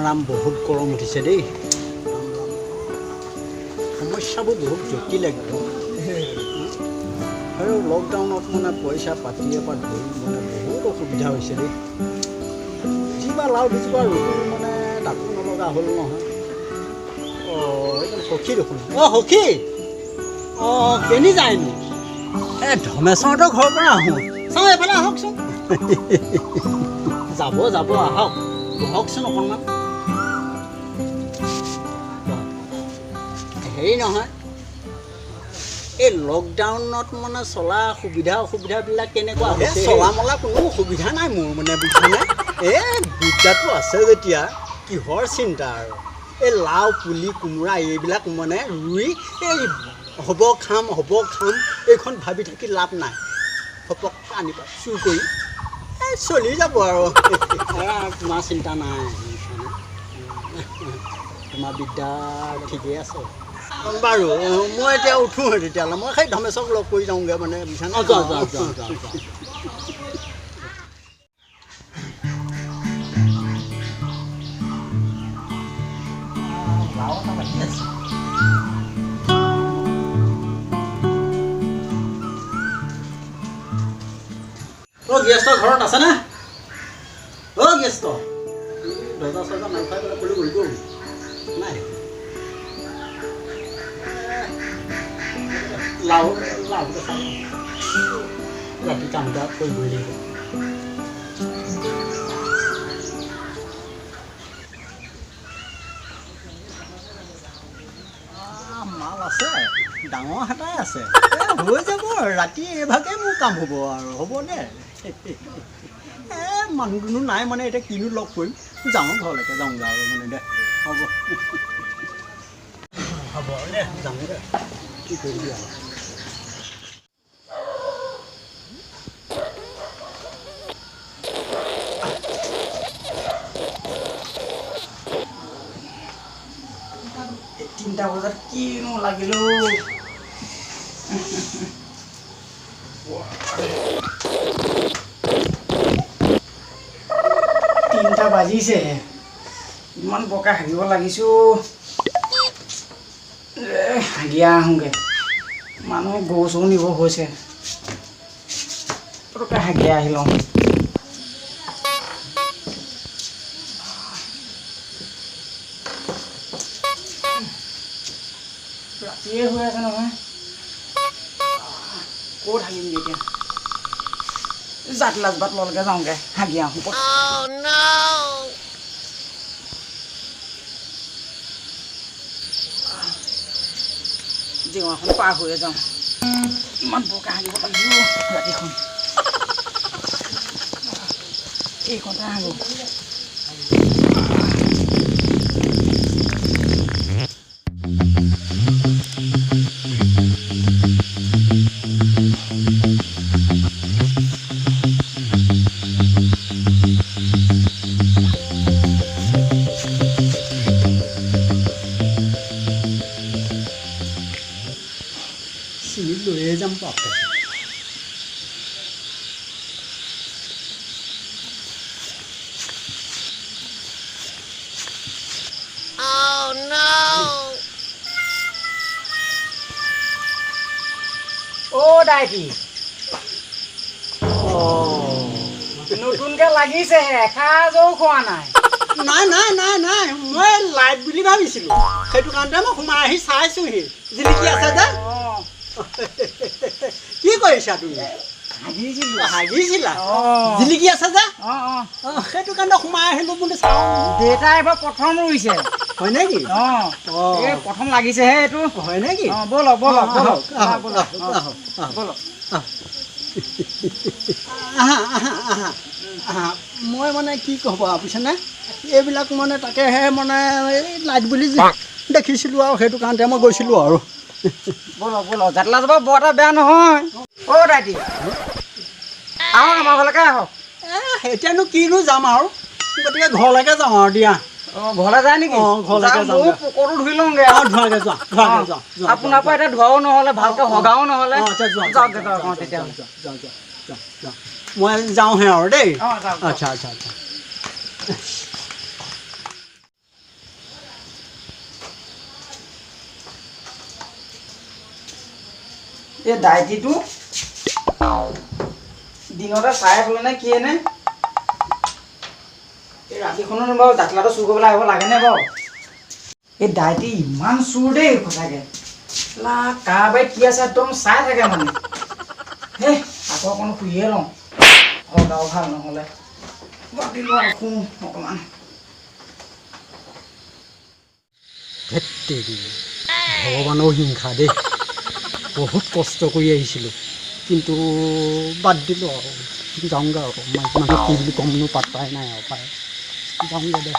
ৰাম বহুত গৰম উঠিছে দেই সমস্যাবোৰ বহুত জটিল একদম আৰু লকডাউনত মানে পইচা পাতিৰ পৰা ধৰি মানে বহুত অসুবিধা হৈছে দেই যিবা লাও দুজোপা ৰুলো মানে তাকো নলগা হ'ল নহয় এইটো সখী দেখোন সখী কেনি যায়নো ধমেশ্বৰ ঘৰৰ পৰা আহোঁ চাওঁ এইফালে আহকচোন যাব আহক বহকচোন অকণমান হেৰি নহয় এই লকডাউনত মানে চলা সুবিধা অসুবিধাবিলাক কেনেকুৱা হৈছে চলা মলা কোনো অসুবিধা নাই মোৰ মানে বুজিছানে বিদ্যাটো আছে যেতিয়া কিহৰ চিন্তা আৰু এই লাও পুলি কোমোৰা এইবিলাক মানে ৰুই এই হ'ব খাম এইখন ভাবি থাকি লাভ নাই ঘপককৈ আনিবা চুৰ কৰি চলি যাব আৰু তোমাৰ চিন্তা নাই তোমাৰ বিদ্যা ঠিকেই আছে বাৰু মই এতিয়া উঠোঁ তেতিয়াহ'লে মই সেই ধমেশক লগ কৰি যাওঁগৈ মানে বুজিছানে গেষ্ট ঘৰত আছেনে গেষ্ট দৰ্জা চৰ্জা মাৰি খাই পেলাই কৰি গ'ল নাই লাও ৰাতি কামটা কৰিবই লাগিব মাল আছে ডাঙৰ হাতাই আছে হৈ যাব ৰাতি এইভাগে মোৰ কাম হ'ব আৰু হ'ব দে মানুহ দুনুহ নাই মানে এতিয়া কিনো লগ কৰিম যাওঁ ঘৰলৈকে যাওঁগৈ আৰু মানে দে হ'ব দে যাওঁ দে কি কৰিবি আৰু তিনিটা বজাত কিনো লাগিলো তিনিটা বাজিছে ইমান বকা হাগিব লাগিছো হাগিয়া আহোঁগৈ মানুহ গৰু চৰু নিব হৈছে পটককৈ হাগিয়া আহি লওঁ ৰাতিয়ে হৈ আছে নহয় ক'ত হাগিমগৈ এতিয়া জাত লাজবাত ললকৈ যাওঁগৈ হাগি আহোঁ জেওৰাখন পাৰ হৈয়ে যাওঁ ইমান বৰকৈ হাগিব লাগিব ৰাতিখন এইখনতে হাগো লৈয়ে যাম পাপে ডাইটি নতুনকৈ লাগিছে এসাঁজও খোৱা নাই নাই মই লাইট বুলি ভাবিছিলোঁ সেইটো কাৰণতে মই সোমাই আহি চাইছোঁহি জিলিকি আছে যে কি কৰিছা তুমি হাগিছিলা জিলিকি আছে যে সেইটো কাৰণে সোমাই আহিলোঁ বুলি চাওঁ দেউতাই এবাৰ প্ৰথম ৰুইছে হয় নেকি এই প্ৰথম লাগিছেহে এইটো হয় নেকি ব'লক মই মানে কি ক'ব বুজিছেনে এইবিলাক মানে তাকেহে মানে এই লাইট বুলি দেখিছিলোঁ আৰু সেইটো কাৰণতে মই গৈছিলোঁ আৰু ব'লক জাতলা যাব বৰ এটা বেয়া নহয় দাইটি আহক আমাৰ ঘৰলৈকে আহক এতিয়ানো কিনো যাম আৰু গতিকে ঘৰলৈকে যাওঁ আৰু দিয়া ঘৰলৈ যায় নেকি ঘৰলৈকে যাওঁ পকৰটো ধুই লওঁগৈ ধোৱাগৈ যোৱা আপোনাৰ পৰা এতিয়া ধোৱাও নহ'লে ভালকৈ হগাও নহ'লে মই যাওঁহে আৰু দেই আচ্ছা এই ডায়েৰীটো দিনতে চাই থ'লে নে কি এনে এই ৰাতিখনত বাৰু জাতলাটো চুৰ কৰিবলৈ আহিব লাগেনে বাৰু এই ডায়েৰী ইমান চুৰ দেই সঁচাকৈ লা কাৰ বাৰীত কি আছে একদম চাই থাকে মানে হে আকৌ অকণ শুইয়ে লওঁ গাও ভাল নহ'লে বাকী লোৱা শুওঁ অকণমান ভগৱানৰ হিংসা দেই বহুত কষ্ট কৰি আহিছিলোঁ কিন্তু বাদ দিলোঁ আৰু যাওঁগৈ আৰু মাইকী মানুহ কি বুলি ক'মনো পাত্তাই নাই আৰু পায় যাওঁগৈ দে